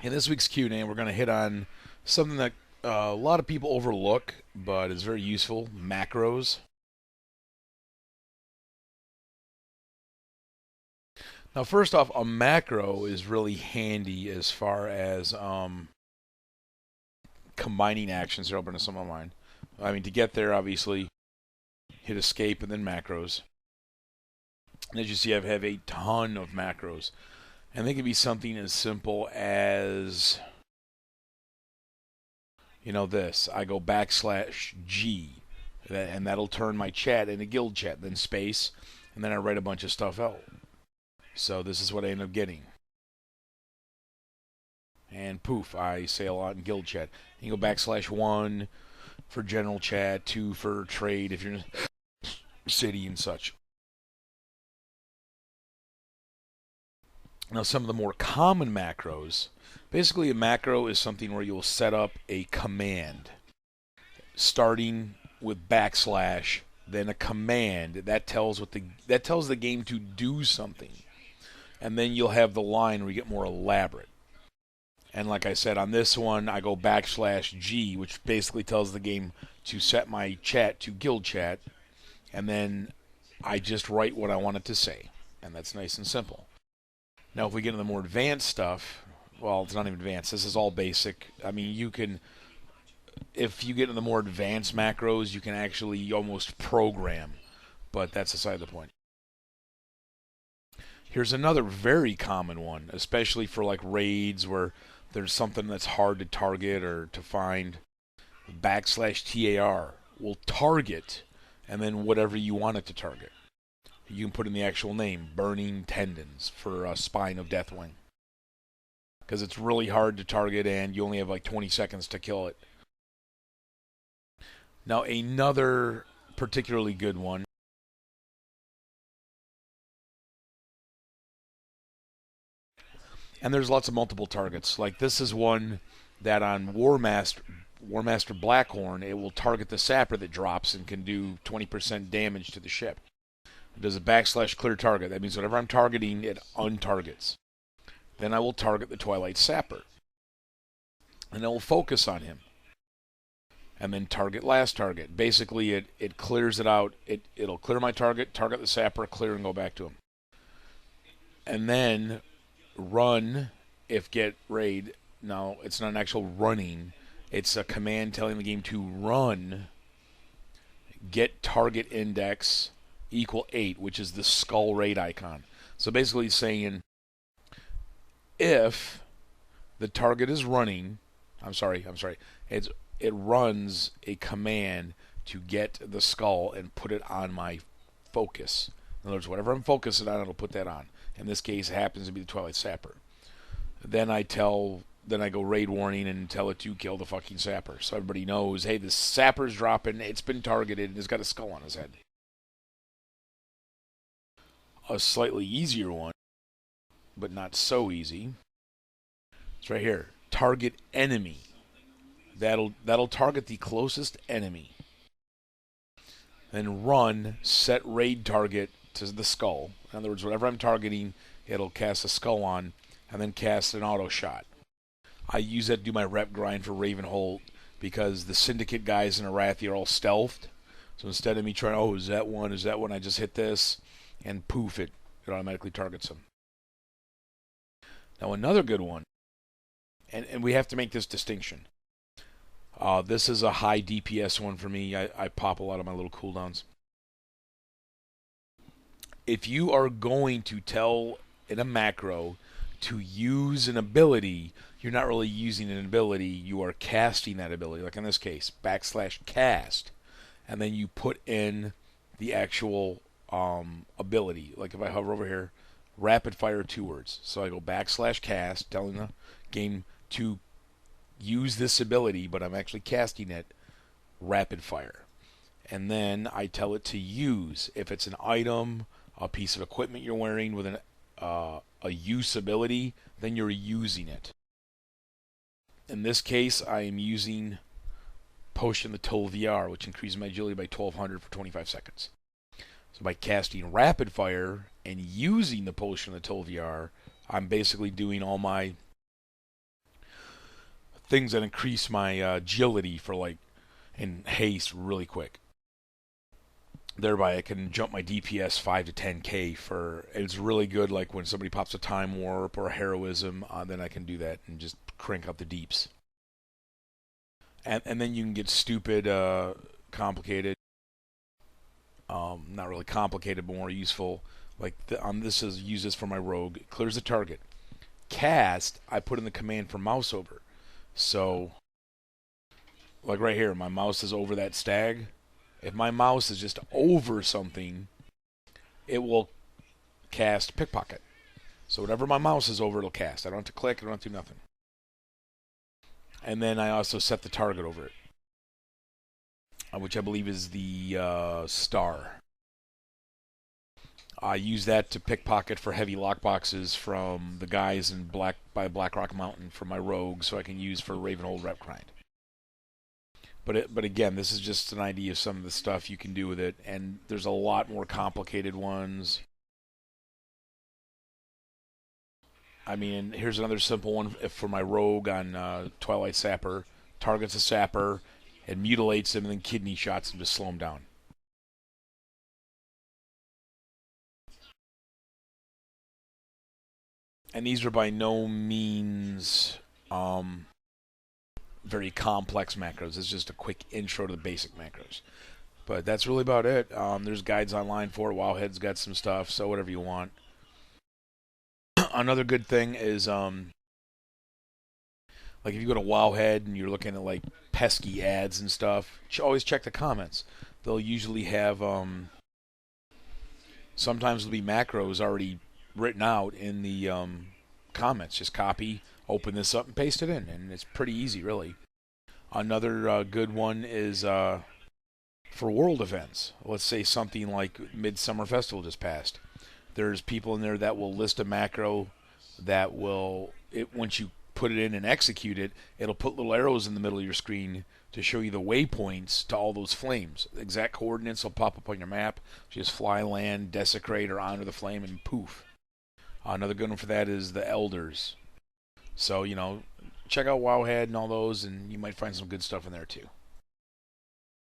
In this week's Q&A, we're going to hit on something that a lot of people overlook, but is very useful: macros. Now, first off, a macro is really handy as far as combining actions. Here, I'll bring some of mine. I mean, to get there, obviously, hit escape and then macros. And as you see, I have a ton of macros. And they can be something as simple as, this. I go \G, and that'll turn my chat into guild chat, then space, and then I write a bunch of stuff out. So this is what I end up getting. And poof, I say a lot in guild chat. You go \1 for general chat, 2 for trade if you're in a city and such. Now, some of the more common macros. Basically, a macro is something where you'll set up a command, starting with \, then a command that tells the game to do something, and then you'll have the line where you get more elaborate. And like I said, on this one, I go \G, which basically tells the game to set my chat to guild chat, and then I just write what I want it to say, and that's nice and simple. Now, if we get into the more advanced stuff, well, it's not even advanced. This is all basic. I mean, if you get into the more advanced macros, you can actually almost program, but that's aside the point. Here's another very common one, especially for like raids where there's something that's hard to target or to find. \TAR will target, and then whatever you want it to target. You can put in the actual name, burning tendons for a spine of Deathwing. Because it's really hard to target and you only have like 20 seconds to kill it. Now, another particularly good one. And there's lots of multiple targets. Like this is one that on Warmaster Blackhorn, it will target the sapper that drops and can do 20% damage to the ship. It does a \clear target. That means whatever I'm targeting, it untargets. Then I will target the Twilight Sapper. And I will focus on him. And then target last target. Basically, it clears it out. It'll clear my target the Sapper, clear, and go back to him. And then run if get raid. Now, it's not an actual running. It's a command telling the game to run, get target index equal 8, which is the skull raid icon. So basically saying if the target is running, it runs a command to get the skull and put it on my focus. In other words, whatever I'm focusing on, it'll put that on. In this case, it happens to be the Twilight Sapper. Then I go raid warning and tell it to kill the fucking Sapper. So everybody knows, hey, the Sapper's dropping, it's been targeted, and it's got a skull on his head. A slightly easier one, but not so easy. It's right here. Target enemy. That'll target the closest enemy. Then run, set raid target to the skull. In other words, whatever I'm targeting, it'll cast a skull on, and then cast an auto shot. I use that to do my rep grind for Ravenholdt because the Syndicate guys in Arathi are all stealthed. So instead of me trying, is that one, I just hit this, and poof, it automatically targets them. Now another good one, and we have to make this distinction. This is a high DPS one for me. I pop a lot of my little cooldowns. If you are going to tell in a macro to use an ability, you're not really using an ability, you are casting that ability. Like in this case, \cast, and then you put in the actual ability. Like if I hover over here, rapid fire 2 words. So I go \cast, telling the game to use this ability, but I'm actually casting it rapid fire. And then I tell it to use. If it's an item, a piece of equipment you're wearing with a use ability, then you're using it. In this case, I am using Potion the Toll VR, which increases my agility by 1200 for 25 seconds. So by casting Rapid Fire and using the Potion of the Toll VR, I'm basically doing all my things that increase my agility for like and haste really quick. Thereby, I can jump my DPS 5 to 10k for. It's really good. Like when somebody pops a time warp or a heroism, then I can do that and just crank up the deeps. And then you can get stupid, complicated. Not really complicated, but more useful. Like this is uses for my rogue. It clears the target. Cast, I put in the command for mouse over. So, like right here, my mouse is over that stag. If my mouse is just over something, it will cast pickpocket. So whatever my mouse is over, it'll cast. I don't have to click. I don't have to do nothing. And then I also set the target over it, which I believe is the star. I use that to pickpocket for heavy lockboxes from the guys in Blackrock Mountain for my rogue, so I can use for Ravenhold rep grind. But again, this is just an idea of some of the stuff you can do with it, and there's a lot more complicated ones. I mean, here's another simple one for my rogue on Twilight Sapper. Targets a sapper and mutilates him and then kidney shots him to slow him down. And these are by no means very complex macros. It's just a quick intro to the basic macros. But that's really about it. There's guides online for it. Wowhead's got some stuff, so whatever you want. Another good thing is, like if you go to Wowhead and you're looking at like pesky ads and stuff, always check the comments. They'll usually have, sometimes there'll be macros already written out in the comments. Just copy, open this up, and paste it in, and it's pretty easy, really. Another good one is for world events. Let's say something like Midsummer Festival just passed. There's people in there that will list a macro that will, once you put it in and execute it, it'll put little arrows in the middle of your screen to show you the waypoints to all those flames. The exact coordinates will pop up on your map. Just fly, land, desecrate, or honor the flame, and poof. Another good one for that is the Elders. So, check out Wowhead and all those, and you might find some good stuff in there too.